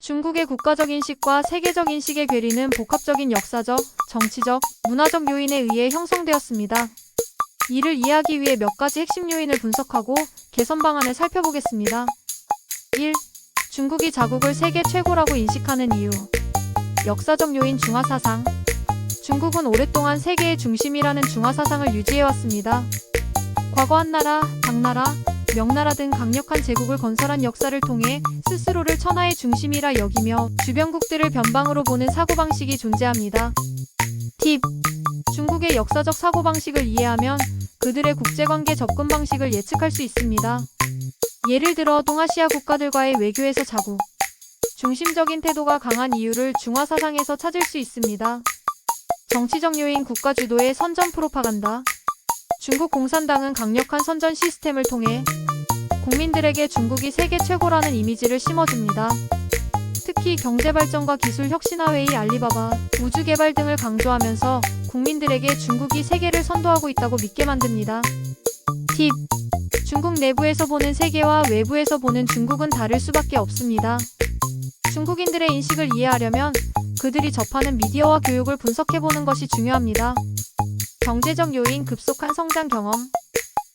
중국의 국가적 인식과 세계적 인식의 괴리는 복합적인 역사적, 정치적, 문화적 요인에 의해 형성되었습니다. 이를 이해하기 위해 몇 가지 핵심 요인을 분석하고 개선 방안을 살펴보겠습니다. 1. 중국이 자국을 세계 최고라고 인식하는 이유. 역사적 요인 중화사상. 중국은 오랫동안 세계의 중심이라는 중화사상을 유지해왔습니다. 과거 한나라, 당나라, 명나라 등 강력한 제국을 건설한 역사를 통해 스스로를 천하의 중심이라 여기며 주변국들을 변방으로 보는 사고방식이 존재합니다. 팁. 중국의 역사적 사고방식을 이해하면 그들의 국제관계 접근 방식을 예측할 수 있습니다. 예를 들어 동아시아 국가들과의 외교에서 자국 중심적인 태도가 강한 이유를 중화사상에서 찾을 수 있습니다. 정치적 요인 국가 주도의 선전 프로파간다. 중국 공산당은 강력한 선전 시스템을 통해 국민들에게 중국이 세계 최고라는 이미지를 심어줍니다. 특히 경제발전과 기술 혁신화회의 알리바바, 우주개발 등을 강조하면서 국민들에게 중국이 세계를 선도하고 있다고 믿게 만듭니다. 팁. 중국 내부에서 보는 세계와 외부에서 보는 중국은 다를 수밖에 없습니다. 중국인들의 인식을 이해하려면 그들이 접하는 미디어와 교육을 분석해보는 것이 중요합니다. 경제적 요인 급속한 성장 경험.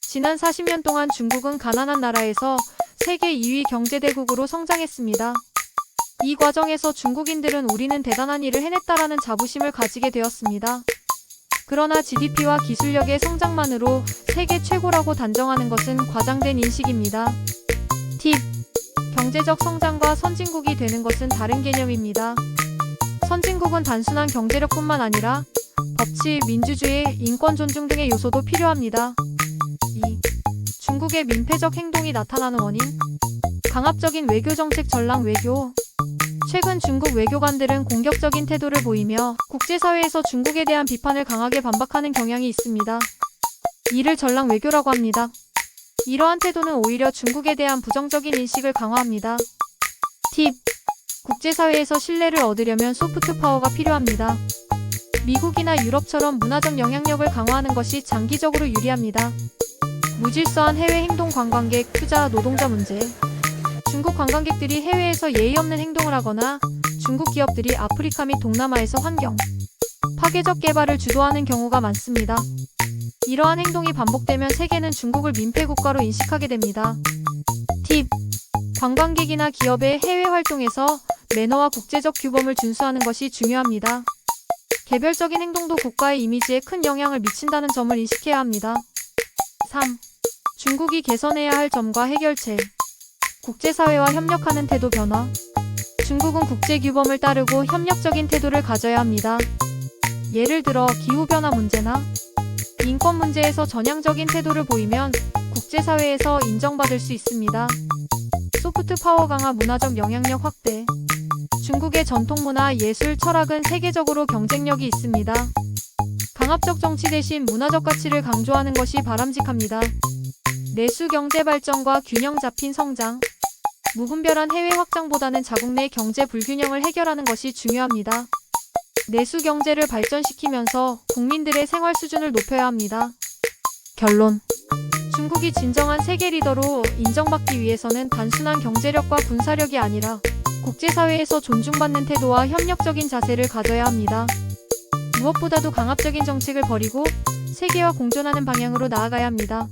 지난 40년 동안 중국은 가난한 나라에서 세계 2위 경제대국으로 성장했습니다. 이 과정에서 중국인들은 우리는 대단한 일을 해냈다라는 자부심을 가지게 되었습니다. 그러나 GDP와 기술력의 성장만으로 세계 최고라고 단정하는 것은 과장된 인식입니다. 팁. 경제적 성장과 선진국이 되는 것은 다른 개념입니다. 선진국은 단순한 경제력뿐만 아니라 법치, 민주주의, 인권 존중 등의 요소도 필요합니다. 2. 중국의 민폐적 행동이 나타나는 원인. 강압적인 외교정책 전랑 외교. 최근 중국 외교관들은 공격적인 태도를 보이며 국제사회에서 중국에 대한 비판을 강하게 반박하는 경향이 있습니다. 이를 전랑 외교라고 합니다. 이러한 태도는 오히려 중국에 대한 부정적인 인식을 강화합니다. 팁. 국제사회에서 신뢰를 얻으려면 소프트 파워가 필요합니다. 미국이나 유럽처럼 문화적 영향력을 강화하는 것이 장기적으로 유리합니다. 무질서한 해외 행동 관광객, 투자, 노동자 문제. 중국 관광객들이 해외에서 예의 없는 행동을 하거나 중국 기업들이 아프리카 및 동남아에서 환경, 파괴적 개발을 주도하는 경우가 많습니다. 이러한 행동이 반복되면 세계는 중국을 민폐 국가로 인식하게 됩니다. 팁. 관광객이나 기업의 해외 활동에서 매너와 국제적 규범을 준수하는 것이 중요합니다. 개별적인 행동도 국가의 이미지에 큰 영향을 미친다는 점을 인식해야 합니다. 3. 중국이 개선해야 할 점과 해결책. 국제사회와 협력하는 태도 변화. 중국은 국제규범을 따르고 협력적인 태도를 가져야 합니다. 예를 들어 기후변화 문제나 인권 문제에서 전향적인 태도를 보이면 국제사회에서 인정받을 수 있습니다. 소프트 파워 강화 문화적 영향력 확대. 중국의 전통문화, 예술, 철학은 세계적으로 경쟁력이 있습니다. 강압적 정치 대신 문화적 가치를 강조하는 것이 바람직합니다. 내수 경제 발전과 균형 잡힌 성장. 무분별한 해외 확장보다는 자국 내 경제 불균형을 해결하는 것이 중요합니다. 내수 경제를 발전시키면서 국민들의 생활 수준을 높여야 합니다. 결론. 중국이 진정한 세계 리더로 인정받기 위해서는 단순한 경제력과 군사력이 아니라 국제사회에서 존중받는 태도와 협력적인 자세를 가져야 합니다. 무엇보다도 강압적인 정책을 버리고 세계와 공존하는 방향으로 나아가야 합니다.